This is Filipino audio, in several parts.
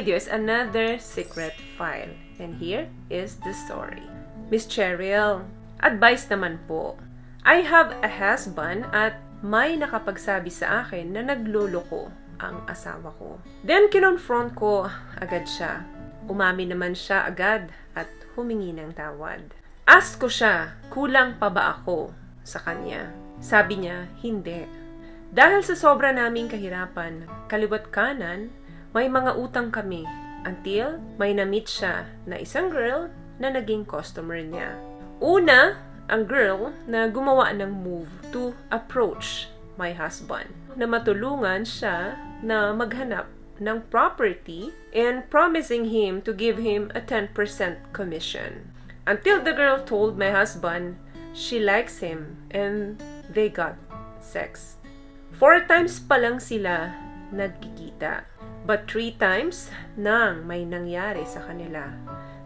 video is another secret file. And here is the story. Miss Cheryl, advice naman po. I have a husband at may nakapagsabi sa akin na nagloloko ang asawa ko. Then kinonfront ko agad siya. Umamin naman siya agad at humingi ng tawad. Ask ko siya, kulang pa ba ako sa kanya? Sabi niya, hindi. Dahil sa sobra naming kahirapan, kaliwat kanan, may mga utang kami. Until may na-meet siya na isang girl na naging customer niya. Una, ang girl na gumawa ng move to approach my husband. Na matulungan siya na maghanap ng property and promising him to give him a 10% commission. Until the girl told my husband she likes him and they got sex. 4 times pa lang sila nagkikita. But 3 times nang may nangyari sa kanila.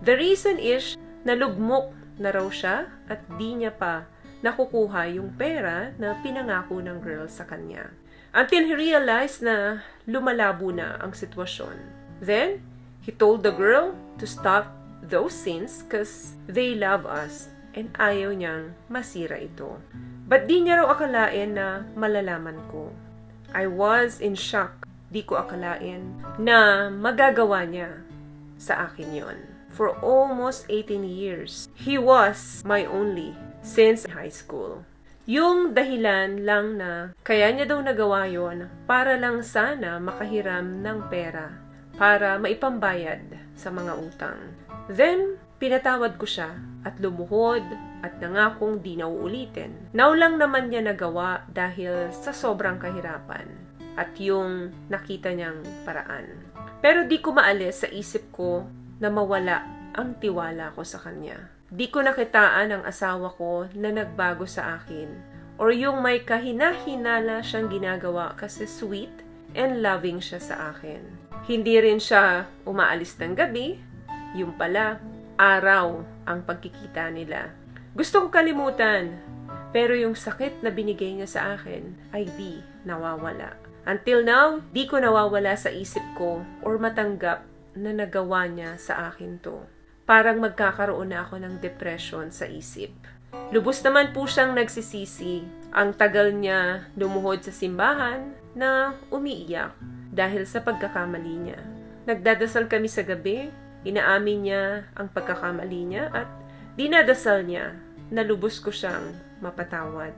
The reason is, nalugmok na raw siya at di niya pa nakukuha yung pera na pinangako ng girl sa kanya. Until he realized na lumalabo na ang sitwasyon. Then, he told the girl to stop those sins cause they love us and ayaw niyang masira ito. But di niya raw akalain na malalaman ko. I was in shock. Di ko akalain na magagawa niya sa akin yon. For almost 18 years, he was my only since high school. Yung dahilan lang na kaya niya daw nagawa yon para lang sana makahiram ng pera para maipambayad sa mga utang. Then, pinatawad ko siya at lumuhod at nangakong di na uulitin. Now lang naman niya nagawa dahil sa sobrang kahirapan at yung nakita niyang paraan. Pero di ko maalis sa isip ko na mawala ang tiwala ko sa kanya. Di ko nakitaan ang asawa ko na nagbago sa akin or yung may kahina-hinala siyang ginagawa kasi sweet and loving siya sa akin. Hindi rin siya umaalis ng gabi, yung pala, araw ang pagkikita nila. Gusto ko kalimutan, pero yung sakit na binigay niya sa akin ay di nawawala. Until now, di ko nawawala sa isip ko or matanggap na nagawa niya sa akin to. Parang magkakaroon na ako ng depression sa isip. Lubos naman po siyang nagsisisi. Ang tagal niya lumuhod sa simbahan na umiiyak dahil sa pagkakamali niya. Nagdadasal kami sa gabi, inaamin niya ang pagkakamali niya at dinadasal niya na lubos ko siyang mapatawad.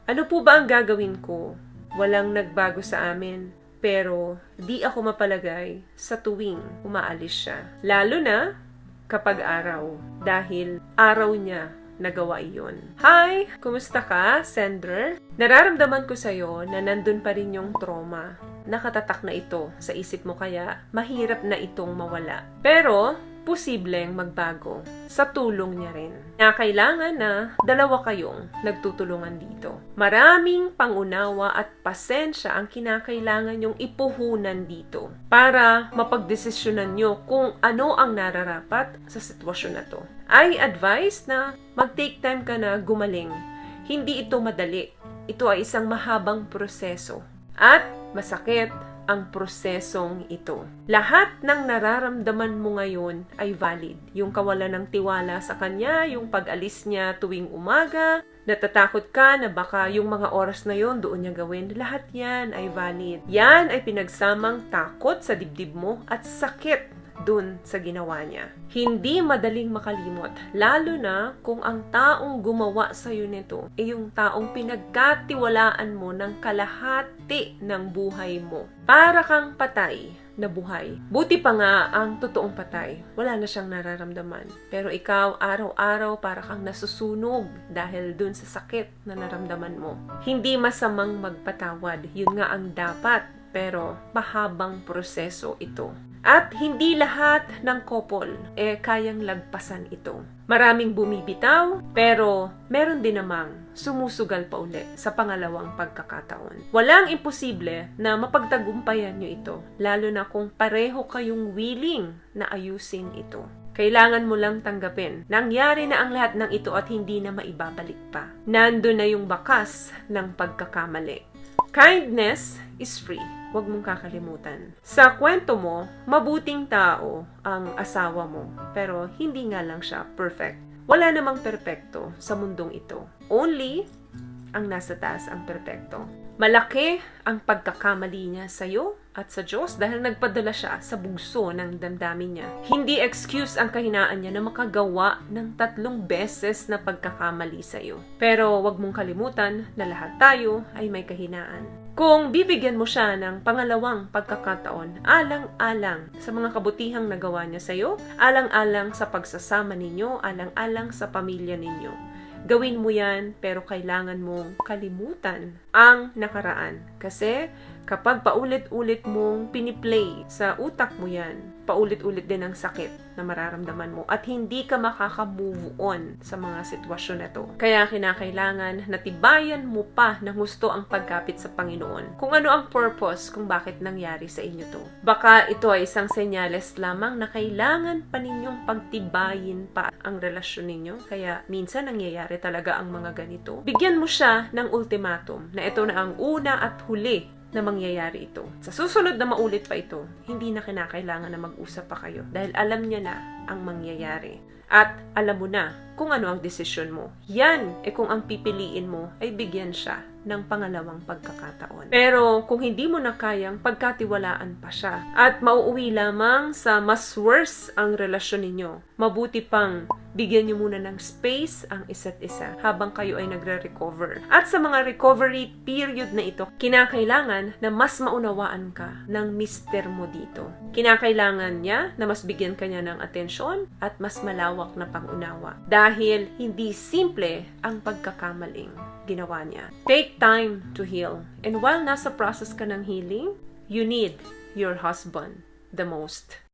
Ano po ba ang gagawin ko? Walang nagbago sa amin, pero di ako mapalagay sa tuwing umaalis siya. Lalo na kapag araw, dahil araw niya nagawa iyon. Hi! Kumusta ka, sender? Nararamdaman ko sa'yo na nandun pa rin yung trauma. Nakatatak na ito sa isip mo kaya mahirap na itong mawala. Pero, posibleng magbago sa tulong niya rin. Kailangan na dalawa kayong nagtutulungan dito. Maraming pangunawa at pasensya ang kinakailangan yung ipuhunan dito para mapagdesisyonan nyo kung ano ang nararapat sa sitwasyon na to. I advise na mag-take time ka na gumaling. Hindi ito madali. Ito ay isang mahabang proseso at masakit ang prosesong ito. Lahat ng nararamdaman mo ngayon ay valid. Yung kawalan ng tiwala sa kanya, yung pag-alis niya tuwing umaga, natatakot ka na baka yung mga oras na yon doon niya gawin, lahat yan ay valid. Yan ay pinagsamang takot sa dibdib mo at sakit dun sa ginawa niya. Hindi madaling makalimot, lalo na kung ang taong gumawa sa'yo nito ay yung taong pinagkatiwalaan mo ng kalahati ng buhay mo. Para kang patay na buhay. Buti pa nga ang totoong patay. Wala na siyang nararamdaman. Pero ikaw, araw-araw para kang nasusunog dahil dun sa sakit na naramdaman mo. Hindi masamang magpatawad. Yun nga ang dapat. Pero mahabang proseso ito. At hindi lahat ng couple kayang lagpasan ito. Maraming bumibitaw, pero meron din namang sumusugal pa uli sa pangalawang pagkakataon. Walang imposible na mapagtagumpayan nyo ito, lalo na kung pareho kayong willing na ayusin ito. Kailangan mo lang tanggapin. Nangyari na ang lahat ng ito at hindi na maibabalik pa. Nandun na yung bakas ng pagkakamali. Kindness is free. huwag mong kakalimutan. Sa kwento mo, mabuting tao ang asawa mo, pero hindi nga lang siya perfect. Wala namang perpekto sa mundong ito. Only ang nasa taas ang perpekto. Malaki ang pagkakamali niya sa iyo at sa Diyos dahil nagpadala siya sa bugso ng damdamin niya. Hindi excuse ang kahinaan niya na makagawa ng 3 beses na pagkakamali sa iyo. Pero wag mong kalimutan na lahat tayo ay may kahinaan. Kung bibigyan mo siya ng pangalawang pagkakataon, alang-alang sa mga kabutihang nagawa niya sa iyo, alang-alang sa pagsasama ninyo, alang-alang sa pamilya ninyo. Gawin mo yan, pero kailangan mong kalimutan ang nakaraan. Kasi kapag paulit-ulit mong piniplay sa utak mo yan, paulit-ulit din ang sakit na mararamdaman mo at hindi ka makaka-move on sa mga sitwasyon na to. Kaya kinakailangan na tibayan mo pa ng gusto ang pagkapit sa Panginoon. Kung ano ang purpose kung bakit nangyari sa inyo to. Baka ito ay isang senyales lamang na kailangan pa ninyong pagtibayin pa ang relasyon ninyo. Kaya minsan nangyayari talaga ang mga ganito. Bigyan mo siya ng ultimatum na ito na ang una at huli na mangyayari ito. Sa susunod na maulit pa ito, hindi na kinakailangan na mag-usap pa kayo dahil alam niya na ang mangyayari. At alam mo na kung ano ang desisyon mo. Yan, kung ang pipiliin mo ay bigyan siya ng pangalawang pagkakataon. Pero kung hindi mo na kayang pagkatiwalaan pa siya at mauuwi lamang sa mas worse ang relasyon ninyo, mabuti pang bigyan niyo muna ng space ang isa't isa habang kayo ay nagre-recover. At sa mga recovery period na ito, kinakailangan na mas maunawaan ka ng mister mo dito. Kinakailangan niya na mas bigyan ka niya ng atensyon at mas malawak na pangunawa. Dahil hindi simple ang pagkakamaling ginawa niya. Take time to heal. And while nasa process ka ng healing, you need your husband the most.